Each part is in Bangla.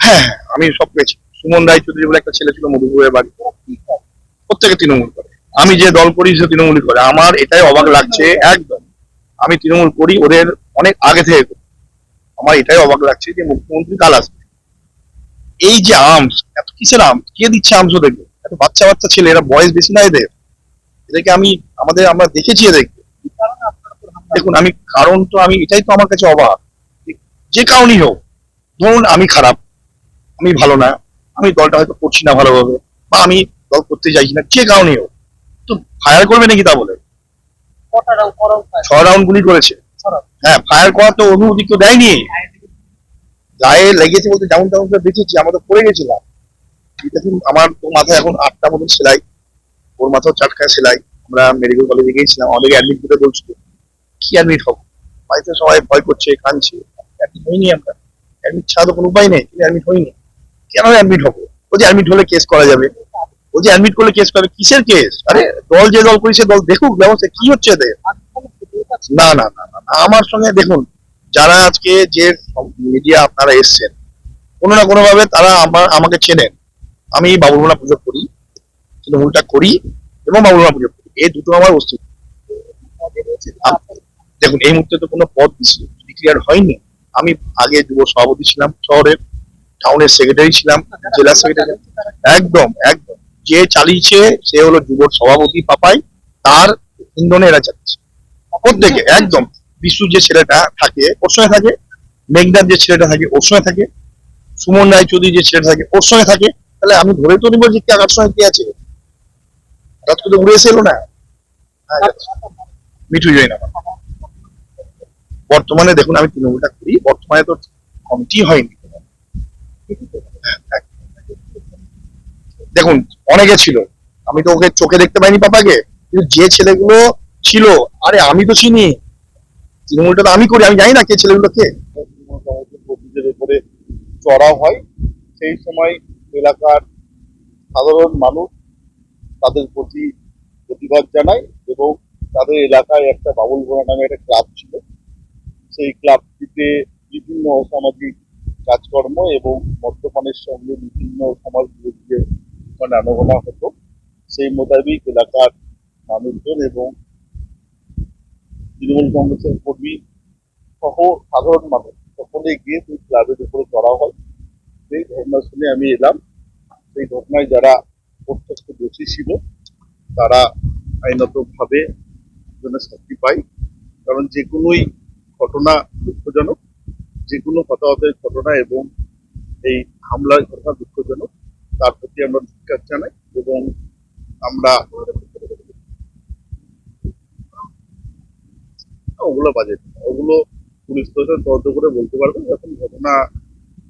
হ্যাঁ হ্যাঁ, আমি সব পেয়েছি। সুমন রায়চৌধুরী বলে একটা ছেলে ছিল মধুপুরের বাড়ি, প্রত্যেকে তৃণমূল করে। আমি যে দল করি সে তৃণমূলই করে। আমার এটাই অবাক লাগছে একদম। আমি তৃণমূল করি ওদের অনেক আগে থেকে করি। আমার এটাই অবাক লাগছে যে মুখ্যমন্ত্রী কাল আসবে, এই যে আর্মস, এত কিসের আর্মস, কে দিচ্ছে আর্মস ওদেরকে? এত বাচ্চা বাচ্চা ছেলে, এরা বয়স বেশি না এদের? এদেরকে আমরা দেখেছি এদেরকে। দেখুন, আমি কারণ তো আমি এটাই তো আমার কাছে অবাক, যে কারণই হোক। ধরুন আমি খারাপ, আমি ভালো না, আমি দলটা হয়তো করছি না ভালোভাবে, বা আমি দল করতে চাইছি না, যে কারণেই হোক, তো ফায়ার করবে নাকি তা বলে? 6 রাউন্ড গুলি করেছে। হ্যাঁ, ফায়ার করার তো অনুমতি কেউ দেয়নি। গায়ে লেগেছে বলতে যেমন তেমন করে দেখেছি, আমরা তো পড়ে গেছিলাম। দেখুন, আমার তো মাথায় এখন 8টা মতন সেলাই, ওর মাথাও 4খানা সেলাই। আমরা মেডিকেল কলেজে গিয়েছিলাম, আমাদেরকে অ্যাডমিট করে বলছিল কি অ্যাডমিট হবো, বাড়িতে সবাই ভয় করছে, কাঁদছে। অ্যাডমিট হইনি আমরা, অ্যাডমিট ছাড়া তো কোনো উপায় নেই, কিন্তু অ্যাডমিট হইনি। কেন অ্যাডমিট হবো? ও যে অ্যাডমিট হলে কেস করা যাবে, ও যে অ্যাডমিট করলে কেস করবে, কিসের কেস? আরে দল যে দল করেছে দল দেখুক ব্যবস্থা কি হচ্ছে এদের। না না না না না, আমার সঙ্গে দেখুন, যারা আজকে যে মিডিয়া আপনারা এসছেন, কোনো না কোনো ভাবে তারা আমাকে চেনেন। আমি বাবুলমোনা পুজো করি, তৃণমূলটা করি, এবং বাবুলমোনা পুজো করি, এই দুটো আমার অস্তিত্ব। দেখুন, এই মুহূর্তে তো কোনো পদ ডিক্লিয়ার হয়নি। আমি আগে যুব সভাপতি ছিলাম শহরের, টাউনের সেক্রেটারি ছিলাম, জেলা সেক্রেটারি। একদম একদম, যে চালিয়েছে সে হলো যুব সভাপতি পাপাই, তার ইন্ধনে এরা চালিয়েছে প্রত্যেকে। একদম, বিশু যে ছেলেটা থাকে ওর সঙ্গে থাকে, মেঘনাথ যে ছেলেটা থাকে ওর সঙ্গে থাকে, সুমন রায়চৌধুরী যে ছেলেটা থাকে ওর সঙ্গে থাকে। তাহলে আমি ধরে তো নিবো যে কার সঙ্গে কি আছে, হঠাৎ করে উড়ে এসে এলো না। মিঠু জৈন আমার। বর্তমানে দেখুন, আমি তৃণমূলটা করি, বর্তমানে তো কমিটি হয়নি। দেখুন, অনেকে ছিল, আমি তো ওকে চোখে দেখতে পাইনি পাপাকে, কিন্তু যে ছেলেগুলো ছিল, আরে আমি তো চিনি, তৃণমূলটা তো আমি করি, আমি জানি না কে ছেলেগুলো কে। কর্মীদের উপরে চড়াও হয়, সেই সময় এলাকার সাধারণ মানুষ তাদের প্রতি প্রতিবাদ জানায়, এবং তাদের এলাকায় একটা বাবুল গোড়া নামে একটা ক্লাব ছিল, সেই ক্লাবটিতে বিভিন্ন অসামাজিক কাজকর্ম এবং মদ্যপানের সঙ্গে বিভিন্ন সমাজ বিরোধীদের মানে আনাগোনা হতো। সেই মোতাবেক এলাকার মানুষজন এবং তৃণমূল কংগ্রেসের কর্মী সহ সাধারণ মানুষ সকলে গিয়ে সেই ক্লাবের উপরে চড়া হয়। সেই ঘটনা শুনে আমি এলাম। সেই ঘটনায় যারা প্রত্যক্ষ দোষী ছিল তারা আইনত ভাবে শাস্তি পায়। কারণ যে কোনোই ঘটনা দুঃখজনক, যে কোনো হতাহতের ঘটনা এবং এই হামলার ঘটনা দুঃখজনক, তার প্রতি আমরা ধিক্কার জানাই, এবং আমরা ওগুলো বাজে, ওগুলো পুলিশ প্রশাসন তদন্ত করে বলতে পারবে। এখন ঘটনা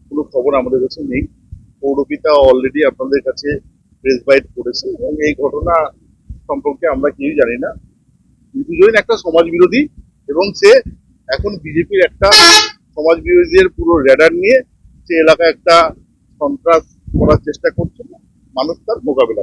কোনো খবর আমাদের কাছে নেই। পৌরপিতা অলরেডি আপনাদের কাছে প্রেস বাইট করেছে, এবং এই ঘটনা সম্পর্কে আমরা কেউই জানি না। দুজন একটা সমাজ বিরোধী, এবং সে এখন বিজেপির একটা সমাজ বিরোধীদের পুরো র্যাডার নিয়ে সে এলাকায় একটা সন্ত্রাস করার চেষ্টা করছে, মানুষ তার মোকাবিলা